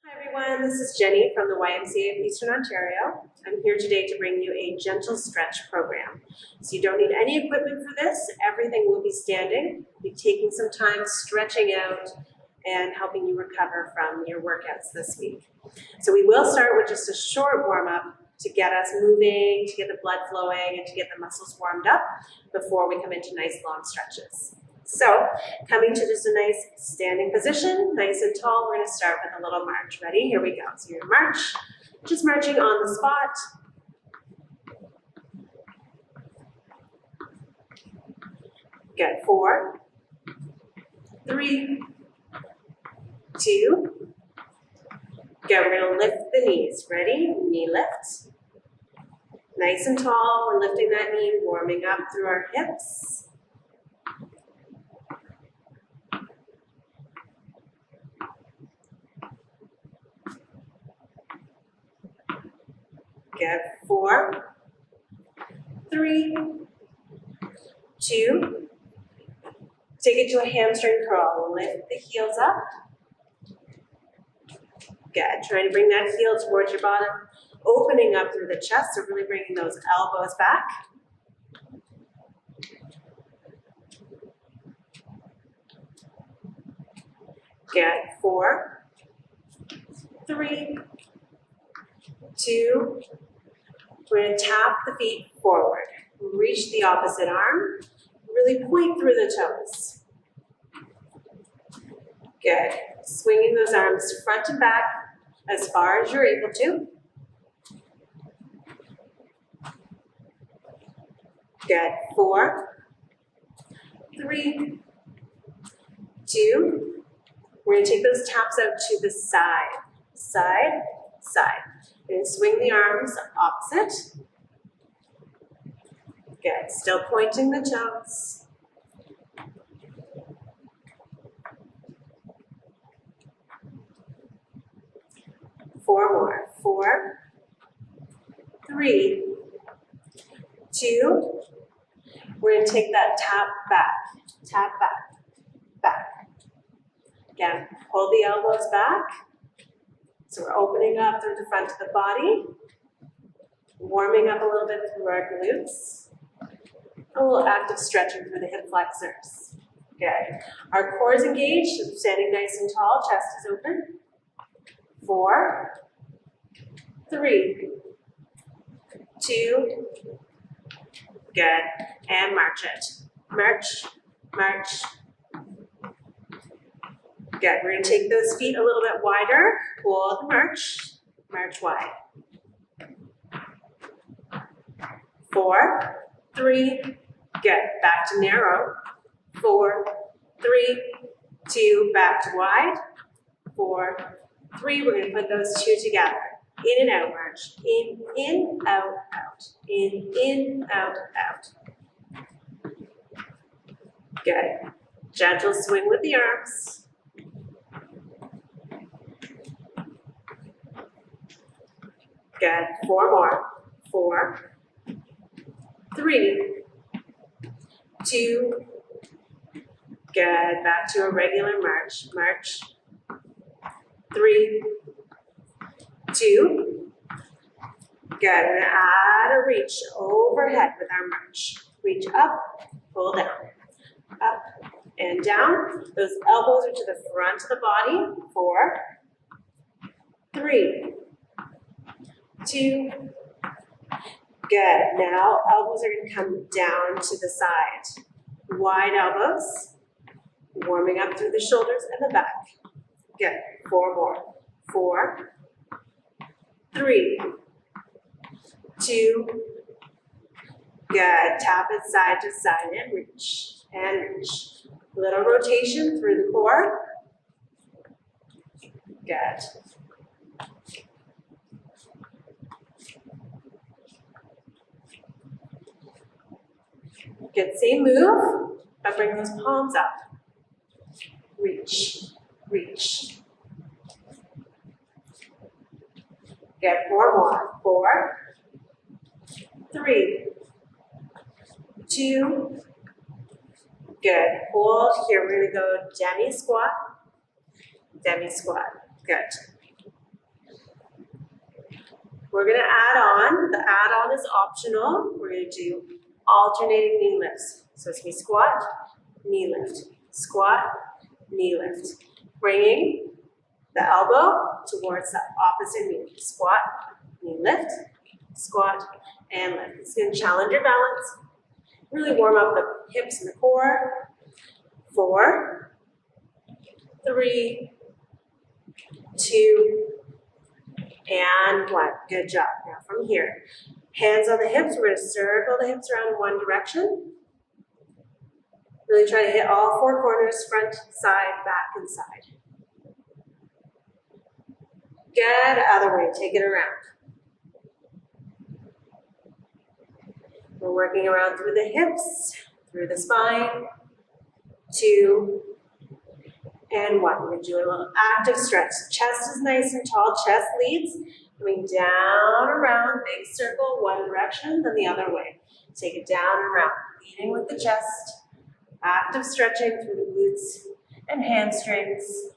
Hi everyone, this is Jenny from the YMCA of Eastern Ontario. I'm here today to bring you a gentle stretch program. So you don't need any equipment for this. Everything will be standing. We'll be taking some time stretching out and helping you recover from your workouts this week. So we will start with just a short warm-up to get us moving, to get the blood flowing, and to get the muscles warmed up before we come into nice long stretches. So, coming to just a nice standing position, nice and tall, we're going to start with a little march. Ready? Here we go. So you're going to march, just marching on the spot. Good. 4, 3, 2. Good. We're going to lift the knees. Ready? Knee lift. Nice and tall. We're lifting that knee, warming up through our hips. Good. 4, 3, 2. Take it to a hamstring curl. Lift the heels up. Good. Trying to bring that heel towards your bottom, opening up through the chest, so really bringing those elbows back. Good. 4, 3, 2. We're going to tap the feet forward. Reach the opposite arm. Really point through the toes. Good. Swinging those arms front and back as far as you're able to. Good. 4, 3, 2. We're going to take those taps out to the side. Side, side. And swing the arms opposite. Good. Still pointing the toes. Four more. 4, 3, 2. We're going to take that tap back, back. Again, pull the elbows back. So we're opening up through the front of the body, warming up a little bit through our glutes, a little active stretching through the hip flexors. Good. Our core is engaged, so standing nice and tall, chest is open. 4, 3, 2, good, and march it. March, march. Good, we're going to take those feet a little bit wider, pull the march, march wide. 4, 3, good, back to narrow. 4, 3, 2, back to wide. 4, 3, we're going to put those two together. In and out march, in, out, out. In, out, out. Good, gentle swing with the arms. Good. 4 more. 4, 3, 2. Good. Back to a regular march. March. 3, 2. Good. We're going to add a reach overhead with our march. Reach up, pull down. Up and down. Those elbows are to the front of the body. 4, 3, 2. Good. Now elbows are going to come down to the side. Wide elbows. Warming up through the shoulders and the back. Good. 4 more. 4, 3, 2. Good. Tap it side to side and reach. And reach. Little rotation through the core. Good. Good, same move, but bring those palms up. Reach, reach. Good, 4 more. 4, 3, 2. Good, hold here. We're gonna go demi squat. Demi squat, good. We're gonna add on, the add-on is optional. We're gonna do alternating knee lifts. So it's gonna be squat, knee lift, squat, knee lift. Bringing the elbow towards the opposite knee. Squat, knee lift, squat, and lift. It's gonna challenge your balance. Really warm up the hips and the core. 4, 3, 2, and 1. Good job. Now from here, hands on the hips. We're going to circle the hips around in one direction. Really try to hit all 4 corners, front, side, back, and side. Good. Other way. Take it around. We're working around through the hips, through the spine. 2, and 1. We're going to do a little active stretch. Chest is nice and tall. Chest leads. Coming down, around, big circle, one direction, then the other way. Take it down and around. Leading with the chest. Active stretching through the glutes and hamstrings.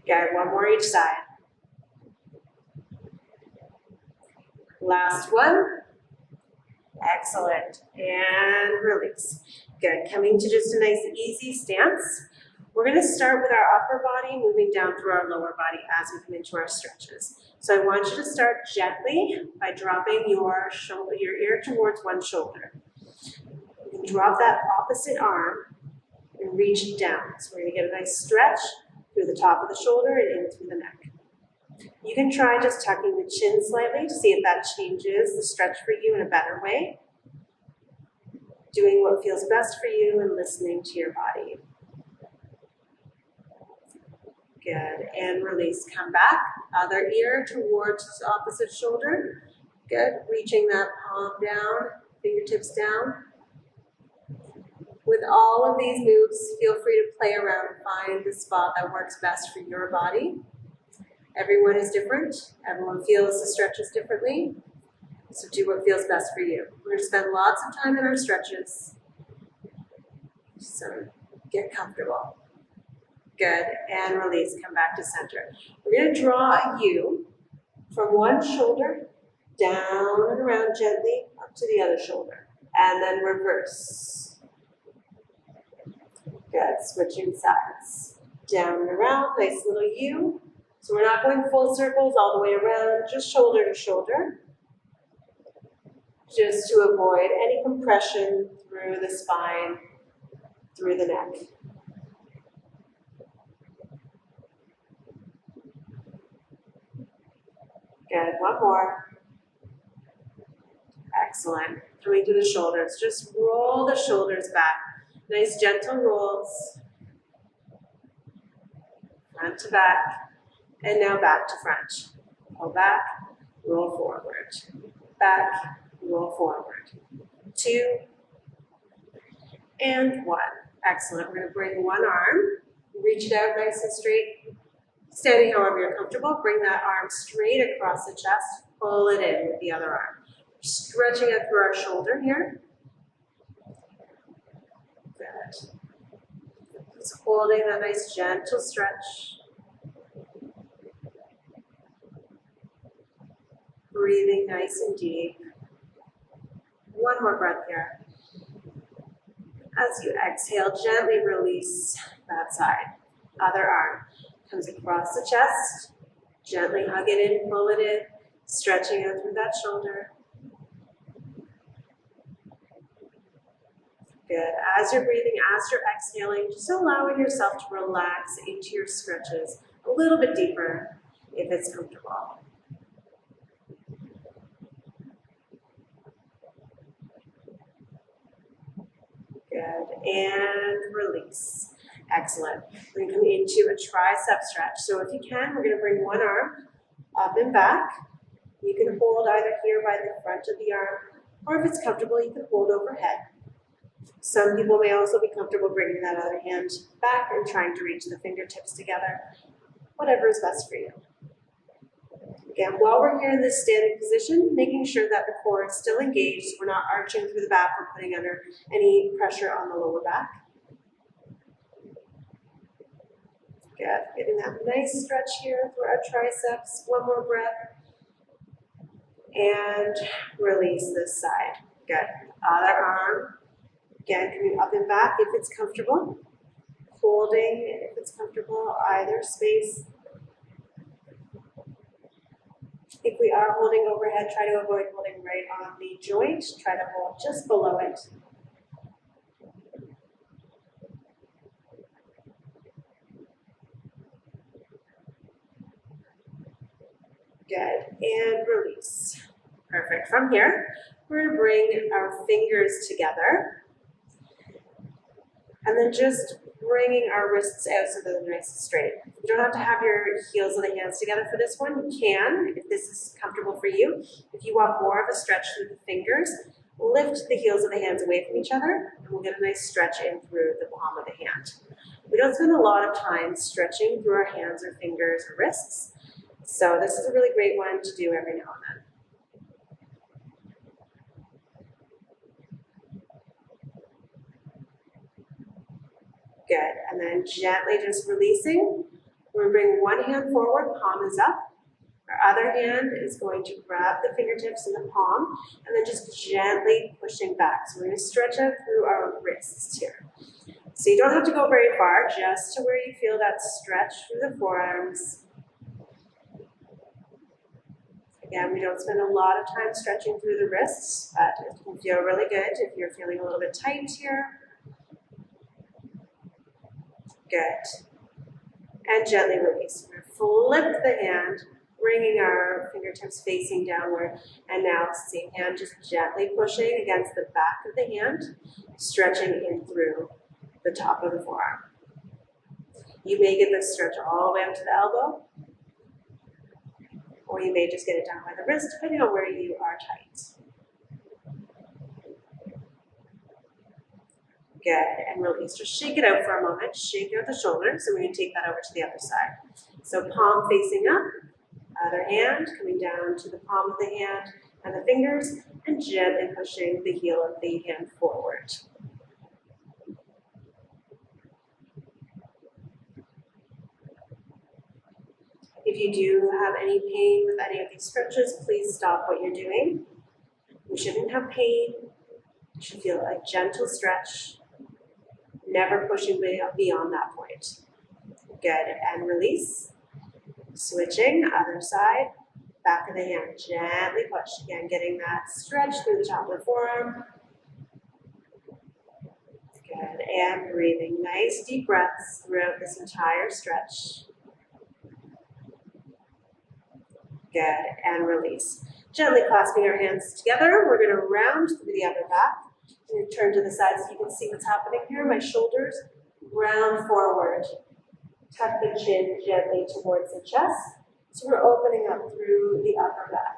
Good. One more each side. Last one. Excellent. And release. Good. Coming to just a nice easy stance. We're going to start with our upper body, moving down through our lower body as we come into our stretches. So I want you to start gently by dropping your ear towards one shoulder. You can drop that opposite arm and reach down. So we're going to get a nice stretch through the top of the shoulder and in through the neck. You can try just tucking the chin slightly to see if that changes the stretch for you in a better way. Doing what feels best for you and listening to your body. Good. And release. Come back. Other ear towards the opposite shoulder. Good. Reaching that palm down, fingertips down. With all of these moves, feel free to play around and find the spot that works best for your body. Everyone is different. Everyone feels the stretches differently. So do what feels best for you. We're going to spend lots of time in our stretches. So get comfortable. Good. And release. Come back to center. We're going to draw a U from one shoulder down and around gently up to the other shoulder. And then reverse. Good. Switching sides. Down and around. Nice little U. So we're not going full circles all the way around, just shoulder to shoulder. Just to avoid any compression through the spine, through the neck. Good, one more. Excellent. Coming to the shoulders, just roll the shoulders back. Nice gentle rolls. Front to back. And now back to front. Pull back, roll forward. Back, roll forward. 2, and 1. Excellent. We're going to bring one arm, reach it out nice and straight. Standing however you're comfortable, bring that arm straight across the chest, pull it in with the other arm. Stretching out through our shoulder here. Good. Just holding that nice gentle stretch. Breathing nice and deep. One more breath here. As you exhale, gently release that side. Other arm comes across the chest. Gently hug it in, pull it in, stretching out through that shoulder. Good. As you're breathing, as you're exhaling, just allowing yourself to relax into your stretches a little bit deeper if it's comfortable. Good, and release. Excellent. We're going to come into a tricep stretch. So if you can, we're going to bring one arm up and back. You can hold either here by the front of the arm, or if it's comfortable, you can hold overhead. Some people may also be comfortable bringing that other hand back and trying to reach the fingertips together. Whatever is best for you. Again, while we're here in this standing position, making sure that the core is still engaged, so we're not arching through the back or putting under any pressure on the lower back. Good. Getting that nice stretch here through our triceps. One more breath. And release this side. Good. Other arm. Again, coming up and back if it's comfortable. Holding if it's comfortable, either space. If we are holding overhead, try to avoid holding right on the joint. Try to hold just below it. Good, and release. Perfect. From here, we're going to bring our fingers together. And then just bringing our wrists out so that they're nice and straight. You don't have to have your heels of the hands together for this one. You can, if this is comfortable for you. If you want more of a stretch through the fingers, lift the heels of the hands away from each other, and we'll get a nice stretch in through the palm of the hand. We don't spend a lot of time stretching through our hands or fingers or wrists, so this is a really great one to do every now and then. Good, and then gently just releasing. We're going to bring one hand forward, palm is up. Our other hand is going to grab the fingertips in the palm, and then just gently pushing back. So we're going to stretch out through our wrists here. So you don't have to go very far, just to where you feel that stretch through the forearms. Again, we don't spend a lot of time stretching through the wrists, but it can feel really good if you're feeling a little bit tight here. Good. And gently release. We're going to flip the hand, bringing our fingertips facing downward. And now, same hand, just gently pushing against the back of the hand, stretching in through the top of the forearm. You may get this stretch all the way up to the elbow, or you may just get it down by the wrist, depending on where you are tight. Good, and release. Just shake it out for a moment. Shake out the shoulders, and we're going to take that over to the other side. So palm facing up, other hand coming down to the palm of the hand and the fingers, and gently pushing the heel of the hand forward. If you do have any pain with any of these stretches, please stop what you're doing. You shouldn't have pain. You should feel a gentle stretch. Never pushing beyond that point. Good, and release. Switching, other side, back of the hand, gently push. Again, getting that stretch through the top of the forearm. Good, and breathing. Nice deep breaths throughout this entire stretch. Good, and release. Gently clasping our hands together, we're going to round through the upper back. And turn to the side so you can see what's happening here. My shoulders round forward. Tuck the chin gently towards the chest. So we're opening up through the upper back.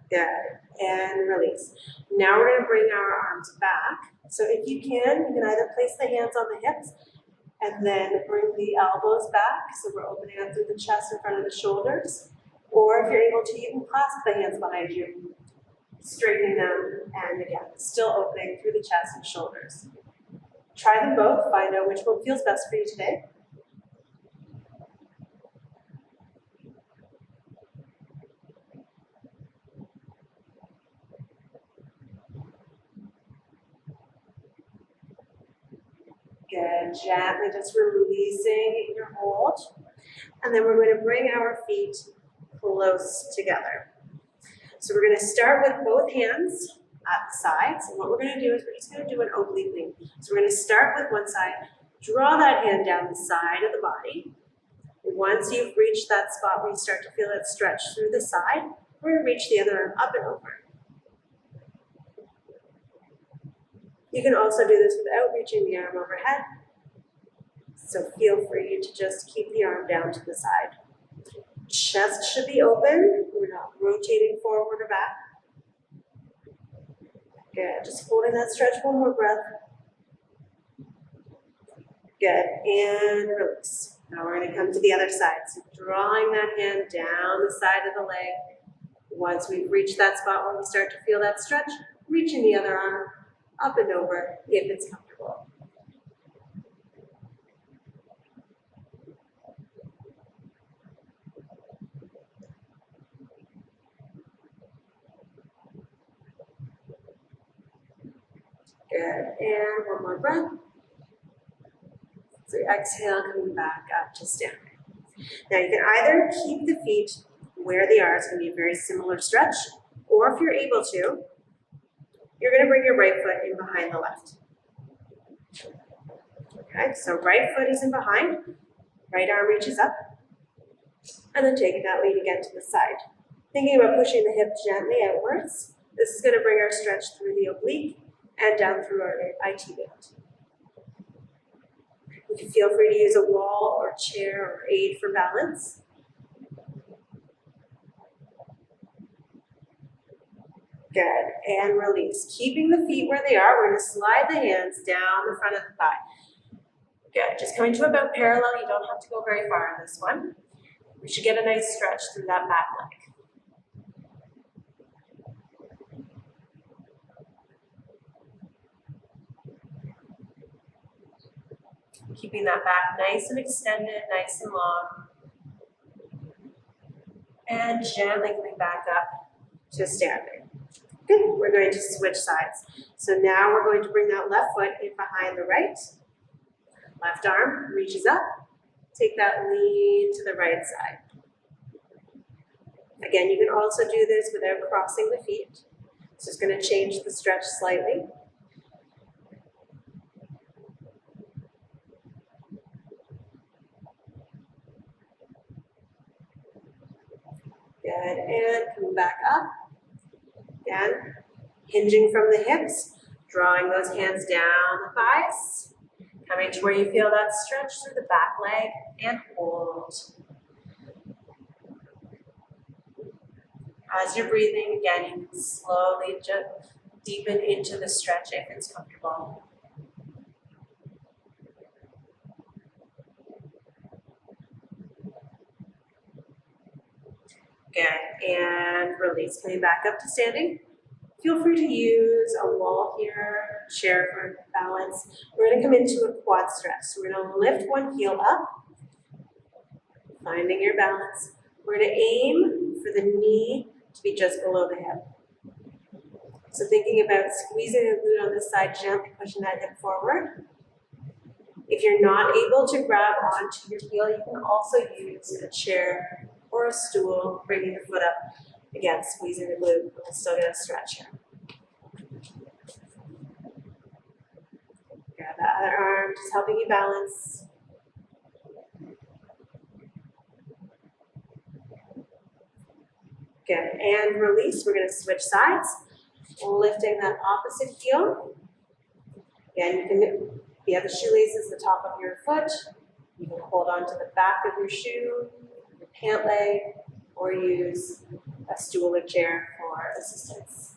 Good, and release. Now we're going to bring our arms back. So if you can either place the hands on the hips and then bring the elbows back. So we're opening up through the chest in front of the shoulders. Or if you're able to, you can clasp the hands behind you, straightening them, and again, still opening through the chest and shoulders. Try them both, find out which one feels best for you today. Good, gently just releasing your hold. And then we're going to bring our feet close together. So we're going to start with both hands at the sides. And what we're going to do is we're just going to do an oblique lean. So we're going to start with one side, draw that hand down the side of the body. And once you've reached that spot where you start to feel that stretch through the side, we're going to reach the other arm up and over. You can also do this without reaching the arm overhead. So feel free to just keep the arm down to the side. Chest should be open. We're not rotating forward or back. Good, just holding that stretch, one more breath. Good, Good, and release. Now we're gonna come to the other side. So drawing that hand down the side of the leg. Once we've reached that spot where we start to feel that stretch, reaching the other arm up and over if it's comfortable. Good, and one more breath. So exhale, coming back up to standing. Now you can either keep the feet where they are, it's going to be a very similar stretch, or if you're able to, you're going to bring your right foot in behind the left. Okay, so right foot is in behind, right arm reaches up, and then taking that lead again to the side. Thinking about pushing the hip gently outwards, this is going to bring our stretch through the oblique and down through our IT band. You can feel free to use a wall or chair or aid for balance. Good, and release. Keeping the feet where they are, we're going to slide the hands down the front of the thigh. Good, just coming to about parallel, you don't have to go very far in this one. We should get a nice stretch through that back leg. Keeping that back nice and extended, nice and long. And gently coming back up to standing. Good, we're going to switch sides. So now we're going to bring that left foot in behind the right. Left arm reaches up. Take that lean to the right side. Again, you can also do this without crossing the feet. It's just going to change the stretch slightly. Good, and coming back up. Again, hinging from the hips, drawing those hands down the thighs, coming to where you feel that stretch through the back leg, and hold. As you're breathing, again, you can slowly just deepen into the stretch if it's comfortable. Good, and release. Coming back up to standing. Feel free to use a wall here, chair for balance. We're going to come into a quad stretch. So we're going to lift one heel up, finding your balance. We're going to aim for the knee to be just below the hip. So thinking about squeezing the glute on this side, gently pushing that hip forward. If you're not able to grab onto your heel, you can also use a chair or a stool, bringing your foot up. Again, squeezing the glute, but we'll still get a stretch here. Grab that other arm, just helping you balance. Good, and release. We're going to switch sides, lifting that opposite heel. Again, you can, if you have the shoelaces, the top of your foot, you can hold on to the back of your shoe, your pant leg, or use a stool or chair for assistance.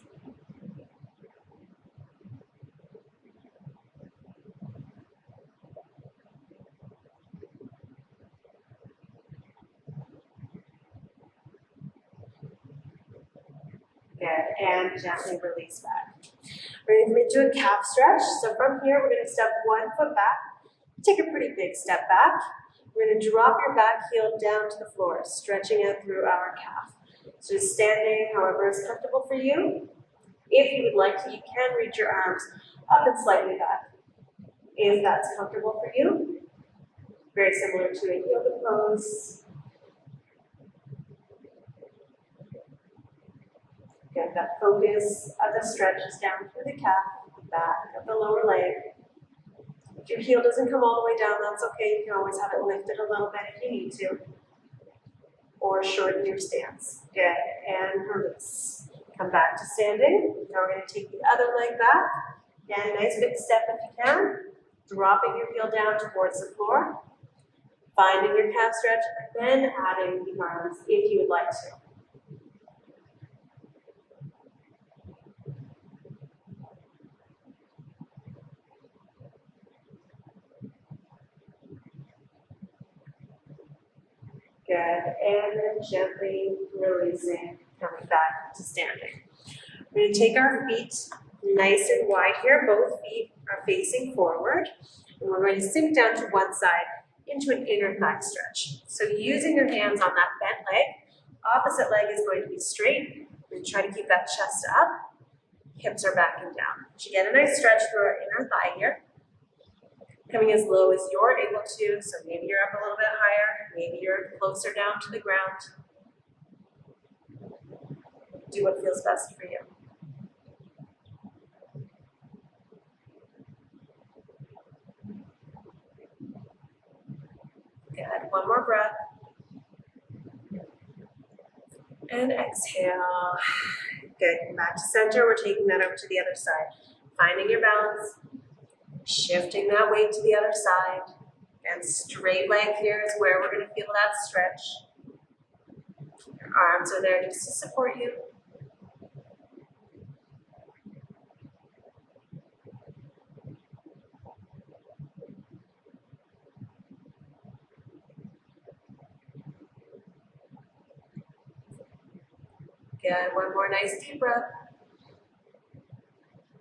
Good, and gently release back. We're going to come into a calf stretch. So from here, we're going to step one foot back, take a pretty big step back. We're going to drop your back heel down to the floor, stretching out through our calf. So just standing however is comfortable for you. If you would like to, you can reach your arms up and slightly back. If that's comfortable for you, very similar to a yoga pose. Get that focus of the stretch is down through the calf, back of the lower leg. If your heel doesn't come all the way down, that's okay. You can always have it lifted a little bit if you need to. Or shorten your stance. Good, and release. Come back to standing. Now we're going to take the other leg back. Again, nice big step if you can. Dropping your heel down towards the floor. Finding your calf stretch, and then adding the arms if you would like to. Good, and then gently releasing, coming back to standing. We're going to take our feet nice and wide here. Both feet are facing forward. And we're going to sink down to one side into an inner thigh stretch. So using your hands on that bent leg, opposite leg is going to be straight. We're going to try to keep that chest up. Hips are backing down. You get a nice stretch through our inner thigh here. Coming as low as you're able to, so maybe you're up a little bit higher, maybe you're closer down to the ground. Do what feels best for you. Good, one more breath. And exhale. Good, come back to center. We're taking that over to the other side. Finding your balance, shifting that weight to the other side. And straight leg here is where we're going to feel that stretch. Your arms are there just to support you. Good, one more nice deep breath.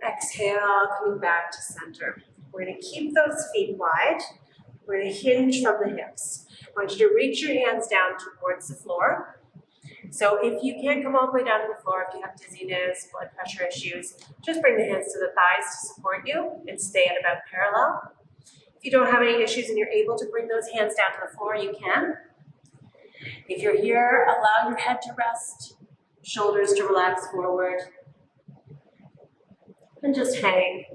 Exhale, coming back to center. We're going to keep those feet wide. We're going to hinge from the hips. I want you to reach your hands down towards the floor. So if you can't come all the way down to the floor, if you have dizziness, blood pressure issues, just bring the hands to the thighs to support you and stay at about parallel. If you don't have any issues and you're able to bring those hands down to the floor, you can. If you're here, allow your head to rest, shoulders to relax forward, and just hang.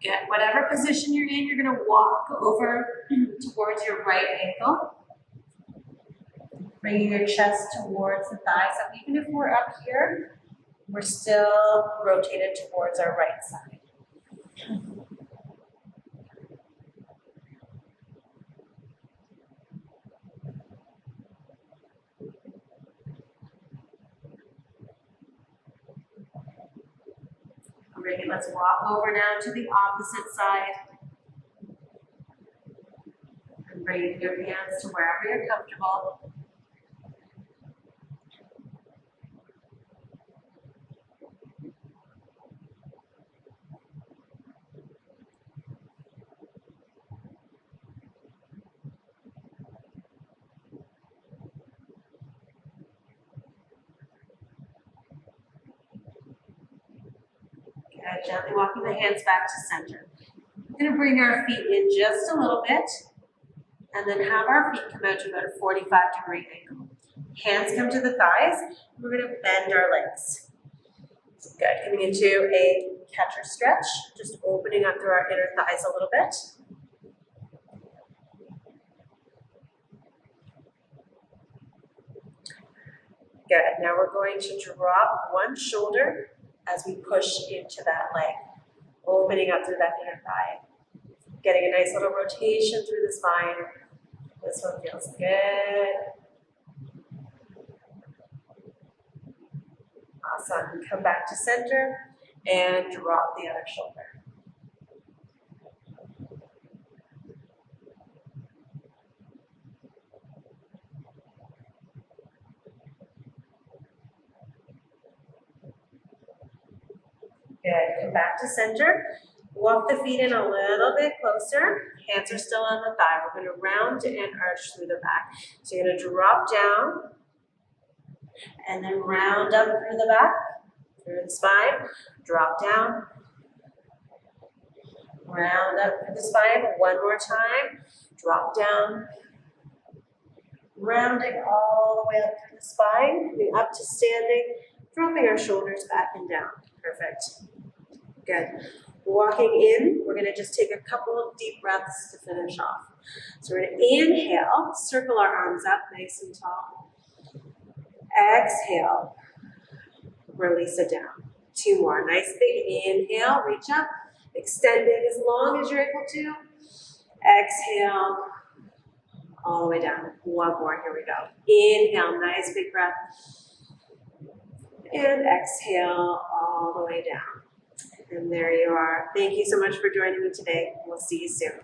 Good. Whatever position you're in, you're going to walk over towards your right ankle. Bringing your chest towards the thighs. So even if we're up here, we're still rotated towards our right side. Great. Let's walk over now to the opposite side. And bring your hands to wherever you're comfortable. Good. Gently walking the hands back to center. We're going to bring our feet in just a little bit and then have our feet come out to about a 45-degree angle. Hands come to the thighs. We're going to bend our legs. Good. Coming into a catcher stretch, just opening up through our inner thighs a little bit. Good. Now we're going to drop one shoulder as we push into that leg, opening up through that inner thigh. Getting a nice little rotation through the spine. This one feels good. Awesome. Come back to center and drop the other shoulder. Good. Come back to center. Walk the feet in a little bit closer. Hands are still on the thigh. We're going to round and arch through the back. So you're going to drop down and then round up through the back, through the spine. Drop down. Round up through the spine. One more time. Drop down. Rounding all the way up through the spine. Coming up to standing. Dropping our shoulders back and down. Perfect. Good. Walking in, we're going to just take a couple of deep breaths to finish off. So we're going to inhale, circle our arms up nice and tall. Exhale, release it down. 2 more. Nice big inhale, reach up, extend it as long as you're able to. Exhale, all the way down. 1 more, here we go. Inhale, nice big breath. And exhale all the way down. And there you are. Thank you so much for joining me today. We'll see you soon.